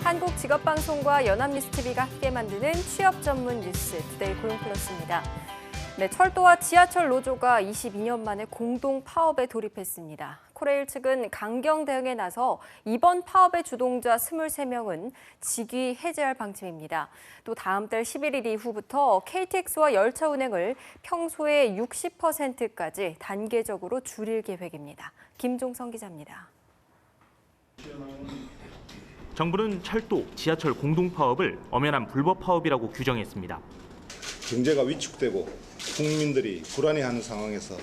한국직업방송과 연합뉴스TV가 함께 만드는 취업 전문 뉴스 투데이 고용플러스입니다. 네, 철도와 지하철 노조가 22년 만에 공동 파업에 돌입했습니다. 코레일 측은 강경 대응에 나서 이번 파업의 주동자 23명은 직위 해제할 방침입니다. 또 다음 달 11일 이후부터 KTX와 열차 운행을 평소의 60%까지 단계적으로 줄일 계획입니다. 김종성 기자입니다. 정부는 철도, 지하철 공동 파업을 엄연한 불법 파업이라고 규정했습니다. 경제가 위축되고 국민들이 불안해하는 상황에서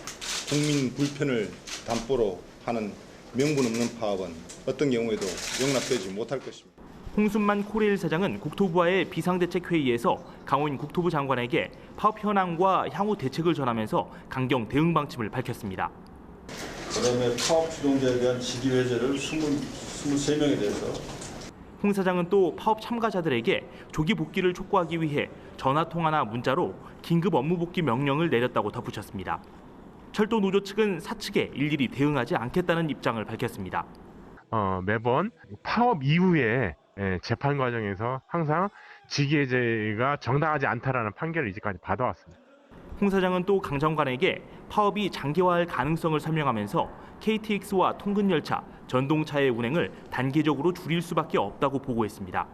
국민 불편을 담보로 하는 명분 없는 파업은 어떤 경우에도 용납되지 못할 것입니다. 홍순만 코레일 사장은 국토부와의 비상대책회의에서 강호인 국토부 장관에게 파업 현황과 향후 대책을 전하면서 강경 대응 방침을 밝혔습니다. 그다음에 파업 주동자에 대한 직위 해제를 23명에 대해서 홍 사장은 또 파업 참가자들에게 조기 복귀를 촉구하기 위해 전화통화나 문자로 긴급 업무 복귀 명령을 내렸다고 덧붙였습니다. 철도 노조 측은 사측에 일일이 대응하지 않겠다는 입장을 밝혔습니다. 매번 파업 이후에 재판 과정에서 항상 직위 해제가 정당하지 않다라는 판결을 이제까지 받아왔습니다. 홍 사장은 또 강 장관에게 파업이 장기화할 가능성을 설명하면서 KTX와 통근열차, 전동차의 운행을 단계적으로 줄일 수밖에 없다고 보고했습니다.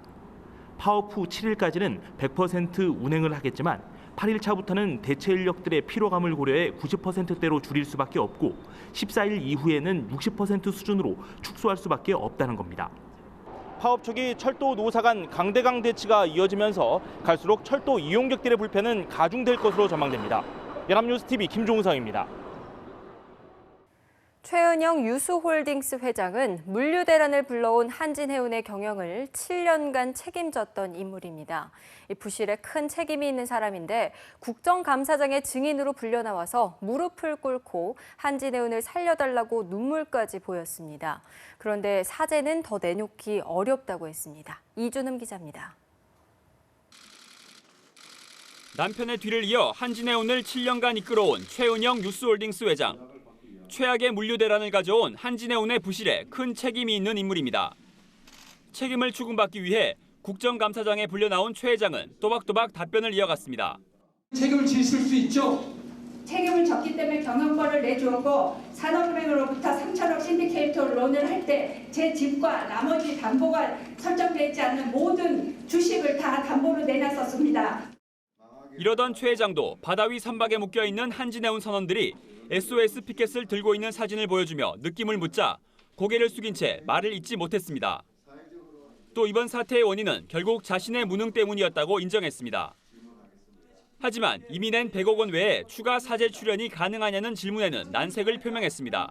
파업 후 7일까지는 100% 운행을 하겠지만 8일차부터는 대체 인력들의 피로감을 고려해 90%대로 줄일 수밖에 없고 14일 이후에는 60% 수준으로 축소할 수밖에 없다는 겁니다. 파업 초기 철도 노사 간 강대강 대치가 이어지면서 갈수록 철도 이용객들의 불편은 가중될 것으로 전망됩니다. 연합뉴스TV 김종성입니다. 최은영 유수홀딩스 회장은 물류대란을 불러온 한진해운의 경영을 7년간 책임졌던 인물입니다. 부실에 큰 책임이 있는 사람인데 국정감사장의 증인으로 불려나와서 무릎을 꿇고 한진해운을 살려달라고 눈물까지 보였습니다. 그런데 사죄는 더 내놓기 어렵다고 했습니다. 이준흠 기자입니다. 남편의 뒤를 이어 한진해운을 7년간 이끌어온 최은영 유수홀딩스 회장. 최악의 물류 대란을 가져온 한진해운의 부실에 큰 책임이 있는 인물입니다. 책임을 추궁받기 위해 국정감사장에 불려나온 최 회장은 또박또박 답변을 이어갔습니다. 책임을 지실 수 있죠? 책임을 졌기 때문에 경영권을 내주었고 산업은행으로부터 3천억 신디케이터 론을 할 때 제 집과 나머지 담보가 설정되지 않는 모든 주식을 다 담보로 내놨었습니다. 이러던 최 회장도 바다 위 선박에 묶여있는 한진해운 선원들이 SOS 피켓을 들고 있는 사진을 보여주며 느낌을 묻자 고개를 숙인 채 말을 잇지 못했습니다. 또 이번 사태의 원인은 결국 자신의 무능 때문이었다고 인정했습니다. 하지만 이미 낸 100억 원 외에 추가 사재 출연이 가능하냐는 질문에는 난색을 표명했습니다.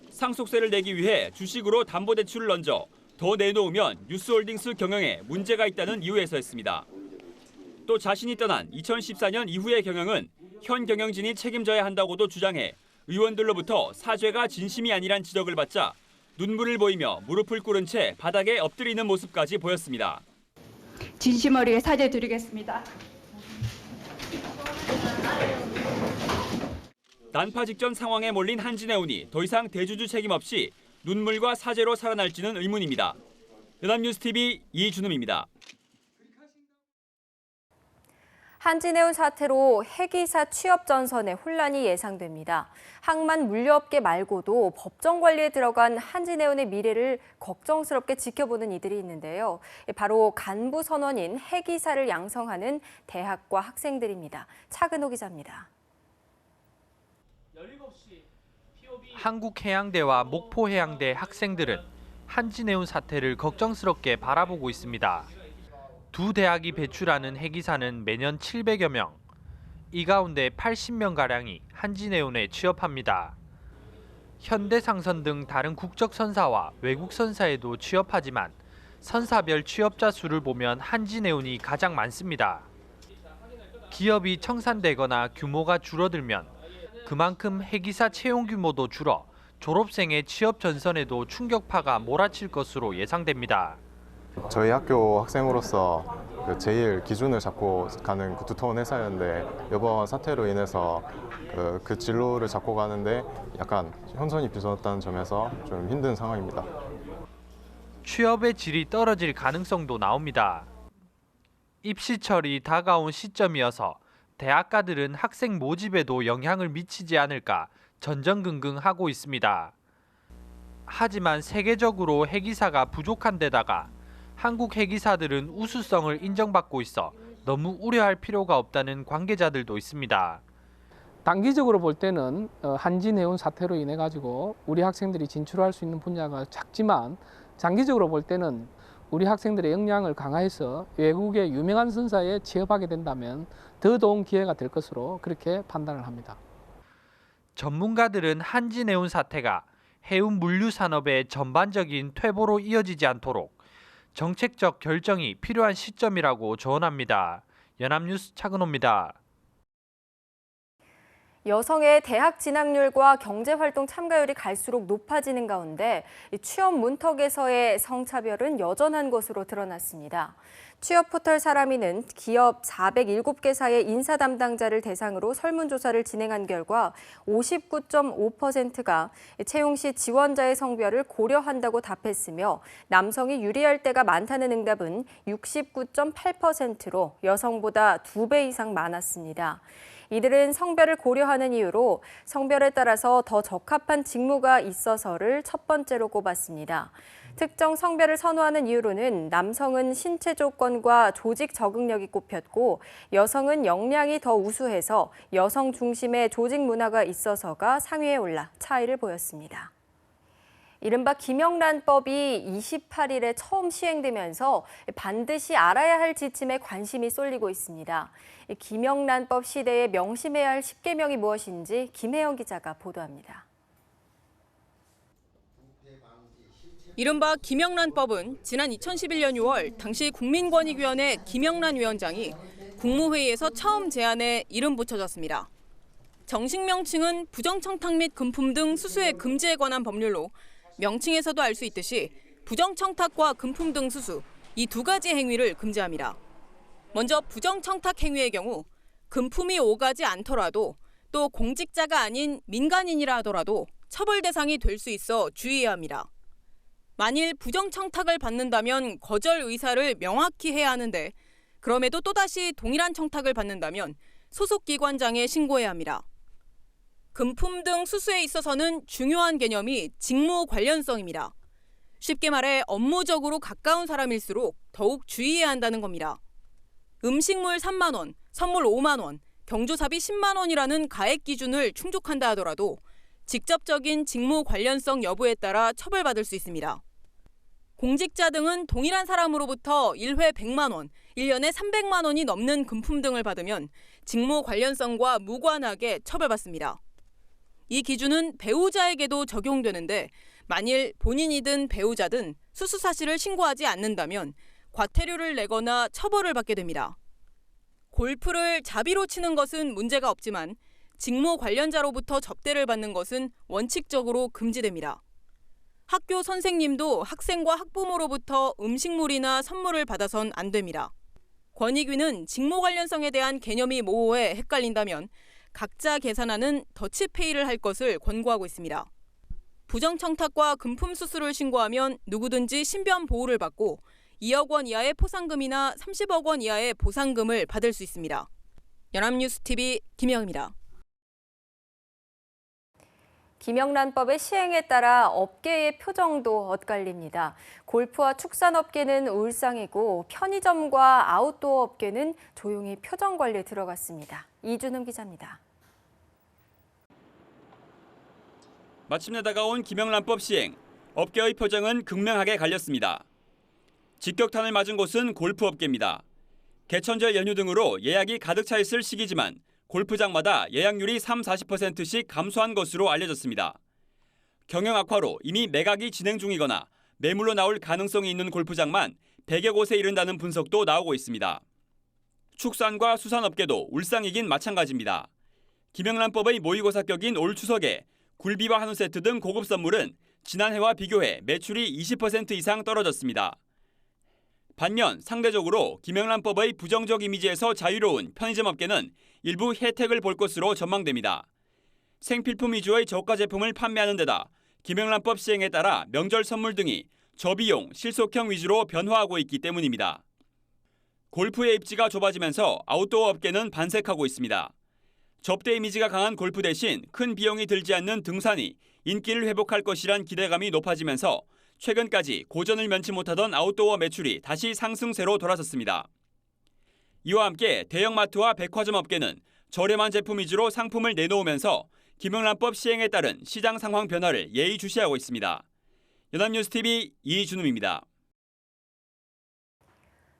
상속세를 내기 위해 주식으로 담보대출을 얹어 더 내놓으면 유스홀딩스 경영에 문제가 있다는 이유에서였습니다. 또 자신이 떠난 2014년 이후의 경영은 현 경영진이 책임져야 한다고도 주장해 의원들로부터 사죄가 진심이 아니란 지적을 받자 눈물을 보이며 무릎을 꿇은 채 바닥에 엎드리는 모습까지 보였습니다. 진심 어리게 사죄드리겠습니다. 난파 직전 상황에 몰린 한진해운이 더 이상 대주주 책임 없이 눈물과 사죄로 살아날지는 의문입니다. 연합뉴스TV 이준흠입니다. 한진해운 사태로 해기사 취업 전선에 혼란이 예상됩니다. 항만 물류업계 말고도 법정 관리에 들어간 한진해운의 미래를 걱정스럽게 지켜보는 이들이 있는데요. 바로 간부 선원인 해기사를 양성하는 대학과 학생들입니다. 차근호 기자입니다. 한국해양대와 목포해양대 학생들은 한진해운 사태를 걱정스럽게 바라보고 있습니다. 두 대학이 배출하는 해기사는 매년 700여 명, 이 가운데 80명가량이 한진해운에 취업합니다. 현대상선 등 다른 국적 선사와 외국 선사에도 취업하지만 선사별 취업자 수를 보면 한진해운이 가장 많습니다. 기업이 청산되거나 규모가 줄어들면 그만큼 해기사 채용 규모도 줄어 졸업생의 취업 전선에도 충격파가 몰아칠 것으로 예상됩니다. 저희 학교 학생으로서 제일 기준을 잡고 가는 두터운 회사였는데 이번 사태로 인해서 그 진로를 잡고 가는데 약간 혼선이 빚어졌다는 점에서 좀 힘든 상황입니다. 취업의 질이 떨어질 가능성도 나옵니다. 입시철이 다가온 시점이어서 대학가들은 학생 모집에도 영향을 미치지 않을까 전전긍긍하고 있습니다. 하지만 세계적으로 해기사가 부족한 데다가 한국 해기사들은 우수성을 인정받고 있어 너무 우려할 필요가 없다는 관계자들도 있습니다. 단기적으로 볼 때는 한진해운 사태로 인해 가지고 우리 학생들이 진출할 수 있는 분야가 작지만 장기적으로 볼 때는 우리 학생들의 역량을 강화해서 외국의 유명한 선사에 취업하게 된다면 더 좋은 기회가 될 것으로 그렇게 판단을 합니다. 전문가들은 한진해운 사태가 해운 물류 산업의 전반적인 퇴보로 이어지지 않도록 정책적 결정이 필요한 시점이라고 조언합니다. 연합뉴스 차근호입니다. 여성의 대학 진학률과 경제활동 참가율이 갈수록 높아지는 가운데 취업 문턱에서의 성차별은 여전한 것으로 드러났습니다. 취업 포털 사람이는 기업 407개사의 인사 담당자를 대상으로 설문조사를 진행한 결과 59.5%가 채용 시 지원자의 성별을 고려한다고 답했으며 남성이 유리할 때가 많다는 응답은 69.8%로 여성보다 2배 이상 많았습니다. 이들은 성별을 고려하는 이유로 성별에 따라서 더 적합한 직무가 있어서를 첫 번째로 꼽았습니다. 특정 성별을 선호하는 이유로는 남성은 신체 조건과 조직 적응력이 꼽혔고 여성은 역량이 더 우수해서 여성 중심의 조직 문화가 있어서가 상위에 올라 차이를 보였습니다. 이른바 김영란법이 28일에 처음 시행되면서 반드시 알아야 할 지침에 관심이 쏠리고 있습니다. 김영란법 시대에 명심해야 할 10계명이 무엇인지 김혜영 기자가 보도합니다. 이른바 김영란법은 지난 2011년 6월 당시 국민권익위원회 김영란 위원장이 국무회의에서 처음 제안해 이름 붙여졌습니다. 정식 명칭은 부정청탁 및 금품 등 수수의 금지에 관한 법률로 명칭에서도 알 수 있듯이 부정청탁과 금품 등 수수, 이 두 가지 행위를 금지합니다. 먼저 부정청탁 행위의 경우 금품이 오가지 않더라도 또 공직자가 아닌 민간인이라 하더라도 처벌 대상이 될 수 있어 주의해야 합니다. 만일 부정청탁을 받는다면 거절 의사를 명확히 해야 하는데 그럼에도 또다시 동일한 청탁을 받는다면 소속 기관장에 신고해야 합니다. 금품 등 수수에 있어서는 중요한 개념이 직무 관련성입니다. 쉽게 말해 업무적으로 가까운 사람일수록 더욱 주의해야 한다는 겁니다. 음식물 3만 원, 선물 5만 원, 경조사비 10만 원이라는 가액 기준을 충족한다 하더라도 직접적인 직무 관련성 여부에 따라 처벌받을 수 있습니다. 공직자 등은 동일한 사람으로부터 1회 100만 원, 1년에 300만 원이 넘는 금품 등을 받으면 직무 관련성과 무관하게 처벌받습니다. 이 기준은 배우자에게도 적용되는데 만일 본인이든 배우자든 수수 사실을 신고하지 않는다면 과태료를 내거나 처벌을 받게 됩니다. 골프를 자비로 치는 것은 문제가 없지만 직무 관련자로부터 접대를 받는 것은 원칙적으로 금지됩니다. 학교 선생님도 학생과 학부모로부터 음식물이나 선물을 받아선 안 됩니다. 권익위는 직무 관련성에 대한 개념이 모호해 헷갈린다면 각자 계산하는 더치페이를 할 것을 권고하고 있습니다. 부정청탁과 금품 수수를 신고하면 누구든지 신변 보호를 받고 2억 원 이하의 포상금이나 30억 원 이하의 보상금을 받을 수 있습니다. 연합뉴스TV 김영입니다. 김영란법의 시행에 따라 업계의 표정도 엇갈립니다. 골프와 축산업계는 울상이고 편의점과 아웃도어 업계는 조용히 표정 관리에 들어갔습니다. 이준흠 기자입니다. 마침내 다가온 김영란법 시행, 업계의 표정은 극명하게 갈렸습니다. 직격탄을 맞은 곳은 골프업계입니다. 개천절 연휴 등으로 예약이 가득 차 있을 시기지만 골프장마다 예약률이 30-40%씩 감소한 것으로 알려졌습니다. 경영 악화로 이미 매각이 진행 중이거나 매물로 나올 가능성이 있는 골프장만 100여 곳에 이른다는 분석도 나오고 있습니다. 축산과 수산업계도 울상이긴 마찬가지입니다. 김영란법의 모의고사격인 올 추석에 굴비와 한우 세트 등 고급 선물은 지난해와 비교해 매출이 20% 이상 떨어졌습니다. 반면 상대적으로 김영란법의 부정적 이미지에서 자유로운 편의점 업계는 일부 혜택을 볼 것으로 전망됩니다. 생필품 위주의 저가 제품을 판매하는 데다 김영란법 시행에 따라 명절 선물 등이 저비용, 실속형 위주로 변화하고 있기 때문입니다. 골프의 입지가 좁아지면서 아웃도어 업계는 반색하고 있습니다. 접대 이미지가 강한 골프 대신 큰 비용이 들지 않는 등산이 인기를 회복할 것이란 기대감이 높아지면서 최근까지 고전을 면치 못하던 아웃도어 매출이 다시 상승세로 돌아섰습니다. 이와 함께 대형마트와 백화점 업계는 저렴한 제품 위주로 상품을 내놓으면서 김영란법 시행에 따른 시장 상황 변화를 예의주시하고 있습니다. 연합뉴스TV 이준우입니다.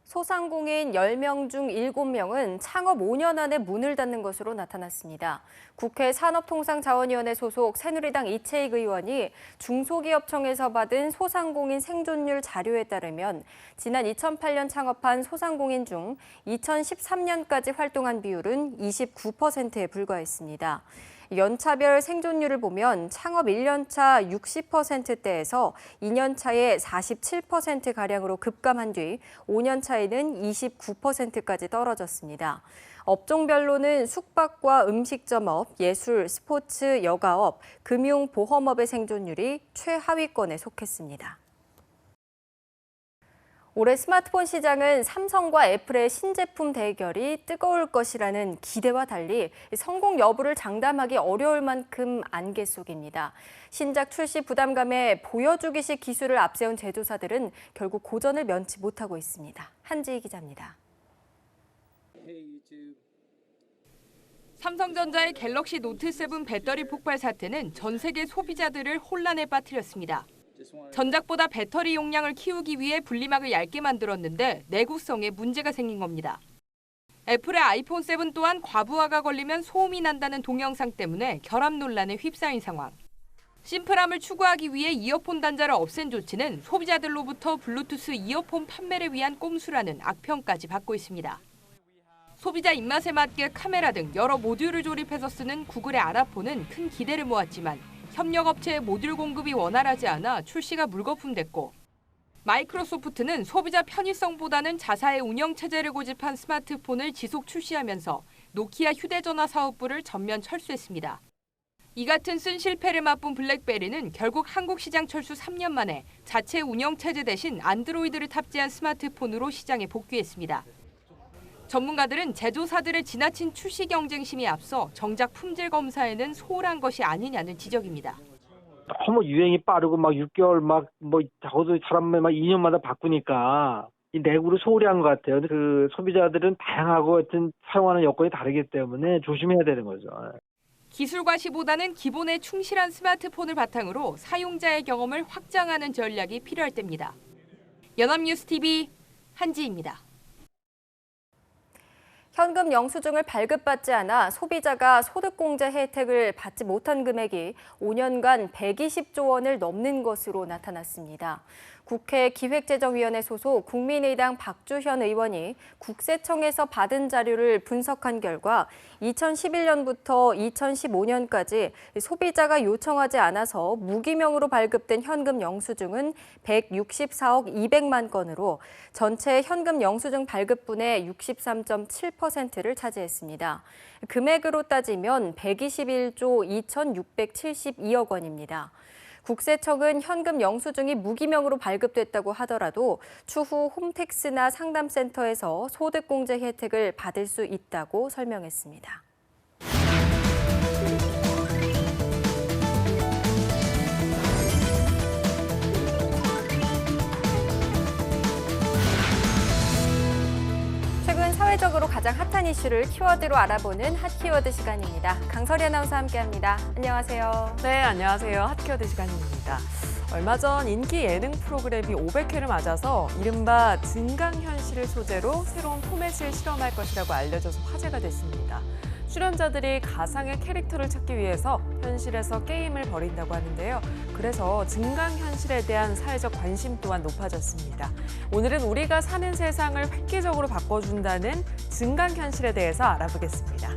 소상공인 10명 중 7명은 창업 5년 안에 문을 닫는 것으로 나타났습니다. 국회 산업통상자원위원회 소속 새누리당 이채익 의원이 중소기업청에서 받은 소상공인 생존율 자료에 따르면 지난 2008년 창업한 소상공인 중 2013년까지 활동한 비율은 29%에 불과했습니다. 연차별 생존율을 보면 창업 1년차 60%대에서 2년차에 47%가량으로 급감한 뒤 5년차에는 29%까지 떨어졌습니다. 업종별로는 숙박과 음식점업, 예술, 스포츠, 여가업, 금융, 보험업의 생존율이 최하위권에 속했습니다. 올해 스마트폰 시장은 삼성과 애플의 신제품 대결이 뜨거울 것이라는 기대와 달리 성공 여부를 장담하기 어려울 만큼 안개 속입니다. 신작 출시 부담감에 보여주기식 기술을 앞세운 제조사들은 결국 고전을 면치 못하고 있습니다. 한지희 기자입니다. 삼성전자의 갤럭시 노트 7 배터리 폭발 사태는 전 세계 소비자들을 혼란에 빠뜨렸습니다. 전작보다 배터리 용량을 키우기 위해 분리막을 얇게 만들었는데 내구성에 문제가 생긴 겁니다. 애플의 아이폰 7 또한 과부하가 걸리면 소음이 난다는 동영상 때문에 결함 논란에 휩싸인 상황. 심플함을 추구하기 위해 이어폰 단자를 없앤 조치는 소비자들로부터 블루투스 이어폰 판매를 위한 꼼수라는 악평까지 받고 있습니다. 소비자 입맛에 맞게 카메라 등 여러 모듈을 조립해서 쓰는 구글의 아라폰은 큰 기대를 모았지만 협력업체의 모듈 공급이 원활하지 않아 출시가 물거품됐고, 마이크로소프트는 소비자 편의성보다는 자사의 운영체제를 고집한 스마트폰을 지속 출시하면서 노키아 휴대전화 사업부를 전면 철수했습니다. 이 같은 쓴 실패를 맛본 블랙베리는 결국 한국 시장 철수 3년 만에 자체 운영체제 대신 안드로이드를 탑재한 스마트폰으로 시장에 복귀했습니다. 전문가들은 제조사들의 지나친 출시 경쟁심에 앞서 정작 품질 검사에는 소홀한 것이 아니냐는 지적입니다. 너무 유행이 빠르고 막 6개월 적어도 사람을 2년마다 바꾸니까 이 내구를 소홀히 한 것 같아요. 그 소비자들은 다양하고 하여튼 사용하는 여건이 다르기 때문에 조심해야 되는 거죠. 기술 과시보다는 기본에 충실한 스마트폰을 바탕으로 사용자의 경험을 확장하는 전략이 필요할 때입니다. 연합뉴스TV 한지입니다. 현금 영수증을 발급받지 않아 소비자가 소득공제 혜택을 받지 못한 금액이 5년간 120조 원을 넘는 것으로 나타났습니다. 국회 기획재정위원회 소속 국민의당 박주현 의원이 국세청에서 받은 자료를 분석한 결과 2011년부터 2015년까지 소비자가 요청하지 않아서 무기명으로 발급된 현금 영수증은 164억 200만 건으로 전체 현금 영수증 발급분의 63.7%를 차지했습니다. 금액으로 따지면 121조 2,672억 원입니다. 국세청은 현금 영수증이 무기명으로 발급됐다고 하더라도 추후 홈택스나 상담센터에서 소득공제 혜택을 받을 수 있다고 설명했습니다. 최근 사회적으로 가장 핫한 이슈를 키워드로 알아보는 핫키워드 시간입니다. 강설희 아나운서와 함께합니다. 안녕하세요. 네, 안녕하세요. 핫키워드 시간입니다. 얼마 전 인기 예능 프로그램이 500회를 맞아서 이른바 증강현실을 소재로 새로운 포맷을 실험할 것이라고 알려져서 화제가 됐습니다. 출연자들이 가상의 캐릭터를 찾기 위해서 현실에서 게임을 벌인다고 하는데요. 그래서 증강현실에 대한 사회적 관심 또한 높아졌습니다. 오늘은 우리가 사는 세상을 획기적으로 바꿔준다는 증강현실에 대해서 알아보겠습니다.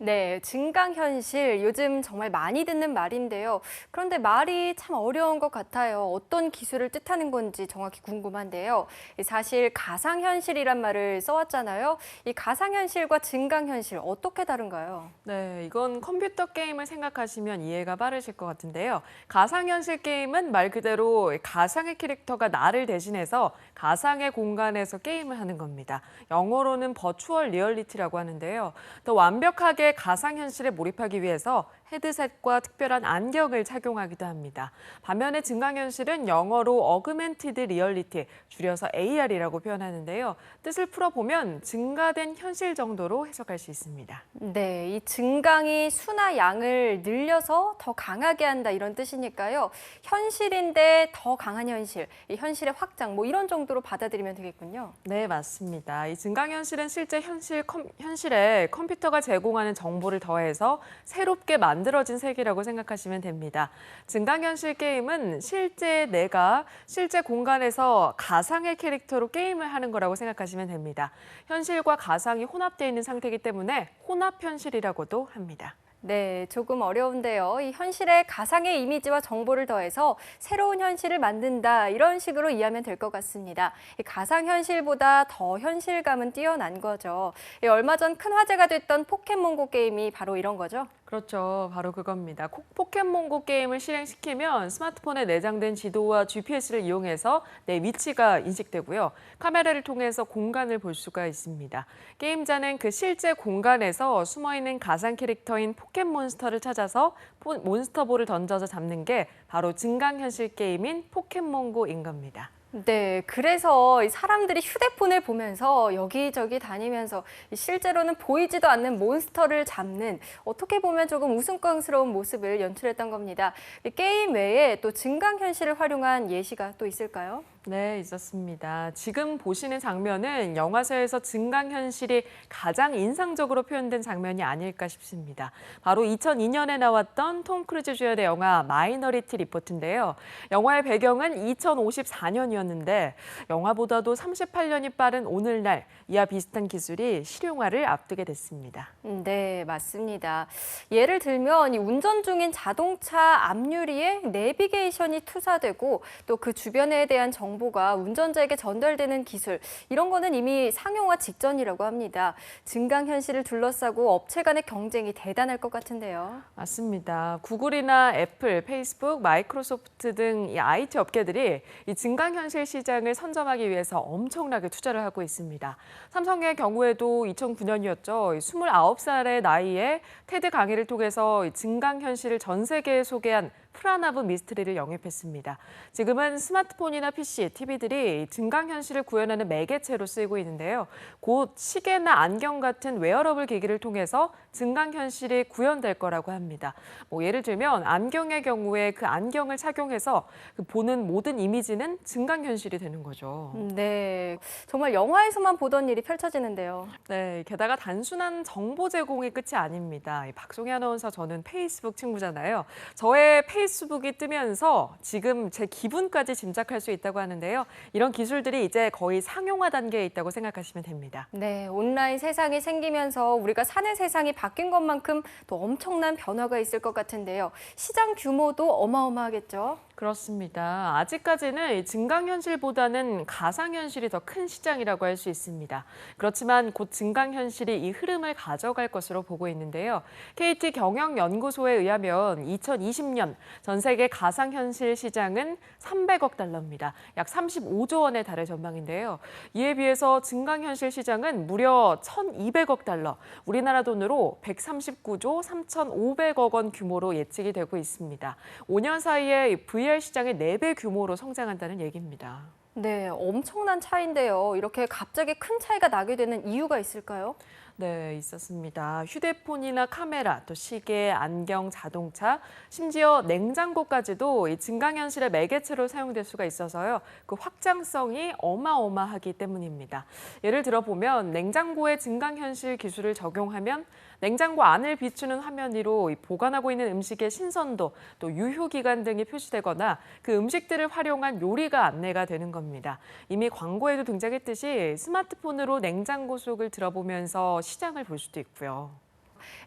네, 증강현실 요즘 정말 많이 듣는 말인데요. 그런데 말이 참 어려운 것 같아요. 어떤 기술을 뜻하는 건지 정확히 궁금한데요. 사실 가상현실이란 말을 써왔잖아요. 이 가상현실과 증강현실 어떻게 다른가요? 네, 이건 컴퓨터 게임을 생각하시면 이해가 빠르실 것 같은데요. 가상현실 게임은 말 그대로 가상의 캐릭터가 나를 대신해서 가상의 공간에서 게임을 하는 겁니다. 영어로는 버추얼 리얼리티라고 하는데요. 더 완벽하게 가상현실에 몰입하기 위해서 헤드셋과 특별한 안경을 착용하기도 합니다. 반면에 증강현실은 영어로 어그멘티드 리얼리티, 줄여서 AR이라고 표현하는데요. 뜻을 풀어보면 증가된 현실 정도로 해석할 수 있습니다. 네, 이 증강이 수나 양을 늘려서 더 강하게 한다 이런 뜻이니까요. 현실인데 더 강한 현실, 이 현실의 확장 뭐 이런 정도로 받아들이면 되겠군요. 네, 맞습니다. 이 증강현실은 실제 현실에 컴퓨터가 제공하는 정보를 더해서 새롭게 만들어진 세계라고 생각하시면 됩니다. 증강현실 게임은 실제 내가 실제 공간에서 가상의 캐릭터로 게임을 하는 거라고 생각하시면 됩니다. 현실과 가상이 혼합되어 있는 상태이기 때문에 혼합현실이라고도 합니다. 네, 조금 어려운데요. 이 현실에 가상의 이미지와 정보를 더해서 새로운 현실을 만든다 이런 식으로 이해하면 될 것 같습니다. 이 가상현실보다 더 현실감은 뛰어난 거죠. 얼마 전 큰 화제가 됐던 포켓몬고 게임이 바로 이런 거죠. 그렇죠. 바로 그겁니다. 포켓몬고 게임을 실행시키면 스마트폰에 내장된 지도와 GPS를 이용해서 내 위치가 인식되고요. 카메라를 통해서 공간을 볼 수가 있습니다. 게임자는 그 실제 공간에서 숨어있는 가상 캐릭터인 포켓몬스터를 찾아서 몬스터볼을 던져서 잡는 게 바로 증강현실 게임인 포켓몬고인 겁니다. 네, 그래서 사람들이 휴대폰을 보면서 여기저기 다니면서 실제로는 보이지도 않는 몬스터를 잡는 어떻게 보면 조금 우스꽝스러운 모습을 연출했던 겁니다. 게임 외에 또 증강현실을 활용한 예시가 또 있을까요? 네, 있었습니다. 지금 보시는 장면은 영화사에서 증강현실이 가장 인상적으로 표현된 장면이 아닐까 싶습니다. 바로 2002년에 나왔던 톰 크루즈 주연의 영화 마이너리티 리포트인데요. 영화의 배경은 2054년이었는데 영화보다도 38년이 빠른 오늘날 이와 비슷한 기술이 실용화를 앞두게 됐습니다. 네, 맞습니다. 예를 들면 이 운전 중인 자동차 앞유리에 내비게이션이 투사되고 또 그 주변에 대한 정보가 운전자에게 전달되는 기술, 이런 거는 이미 상용화 직전이라고 합니다. 증강현실을 둘러싸고 업체 간의 경쟁이 대단할 것 같은데요. 맞습니다. 구글이나 애플, 페이스북, 마이크로소프트 등 이 IT 업계들이 이 증강현실 시장을 선점하기 위해서 엄청나게 투자를 하고 있습니다. 삼성의 경우에도 2009년이었죠. 29살의 나이에 테드 강의를 통해서 증강현실을 전 세계에 소개한 프라나브 미스트리를 영입했습니다. 지금은 스마트폰이나 PC, TV들이 증강현실을 구현하는 매개체로 쓰이고 있는데요. 곧 시계나 안경 같은 웨어러블 기기를 통해서 증강현실이 구현될 거라고 합니다. 예를 들면 안경의 경우에 그 안경을 착용해서 보는 모든 이미지는 증강현실이 되는 거죠. 네, 정말 영화에서만 보던 일이 펼쳐지는데요. 네, 게다가 단순한 정보 제공이 끝이 아닙니다. 박송희 아나운서, 저는 페이스북 친구잖아요. 저의 페이스북이 뜨면서 지금 제 기분까지 짐작할 수 있다고 하는데요. 이런 기술들이 이제 거의 상용화 단계에 있다고 생각하시면 됩니다. 네, 온라인 세상이 생기면서 우리가 사는 세상이 바뀐 것만큼 또 엄청난 변화가 있을 것 같은데요. 시장 규모도 어마어마하겠죠? 그렇습니다. 아직까지는 증강현실보다는 가상현실이 더 큰 시장이라고 할 수 있습니다. 그렇지만 곧 증강현실이 이 흐름을 가져갈 것으로 보고 있는데요. KT 경영연구소에 의하면 2020년 전 세계 가상현실 시장은 300억 달러입니다. 약 35조 원에 달할 전망인데요. 이에 비해서 증강현실 시장은 무려 1,200억 달러, 우리나라 돈으로 139조 3,500억 원 규모로 예측이 되고 있습니다. 5년 사이에 VR 시장의 4배 규모로 성장한다는 얘기입니다. 네, 엄청난 차이인데요. 이렇게 갑자기 큰 차이가 나게 되는 이유가 있을까요? 네, 있었습니다. 휴대폰이나 카메라, 또 시계, 안경, 자동차, 심지어 냉장고까지도 이 증강현실의 매개체로 사용될 수가 있어서요. 그 확장성이 어마어마하기 때문입니다. 예를 들어 보면 냉장고에 증강현실 기술을 적용하면 냉장고 안을 비추는 화면 위로 보관하고 있는 음식의 신선도, 또 유효기간 등이 표시되거나 그 음식들을 활용한 요리가 안내가 되는 겁니다. 이미 광고에도 등장했듯이 스마트폰으로 냉장고 속을 들어보면서 시장을 볼 수도 있고요.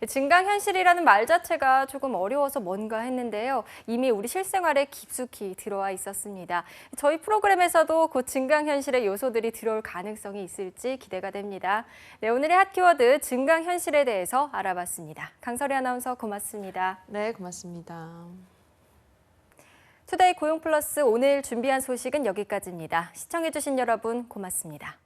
증강현실이라는 말 자체가 조금 어려워서 뭔가 했는데요. 이미 우리 실생활에 깊숙이 들어와 있었습니다. 저희 프로그램에서도 곧 증강현실의 요소들이 들어올 가능성이 있을지 기대가 됩니다. 네, 오늘의 핫키워드 증강현실에 대해서 알아봤습니다. 강설희 아나운서 고맙습니다. 네, 고맙습니다. 투데이 고용플러스 오늘 준비한 소식은 여기까지입니다. 시청해주신 여러분 고맙습니다.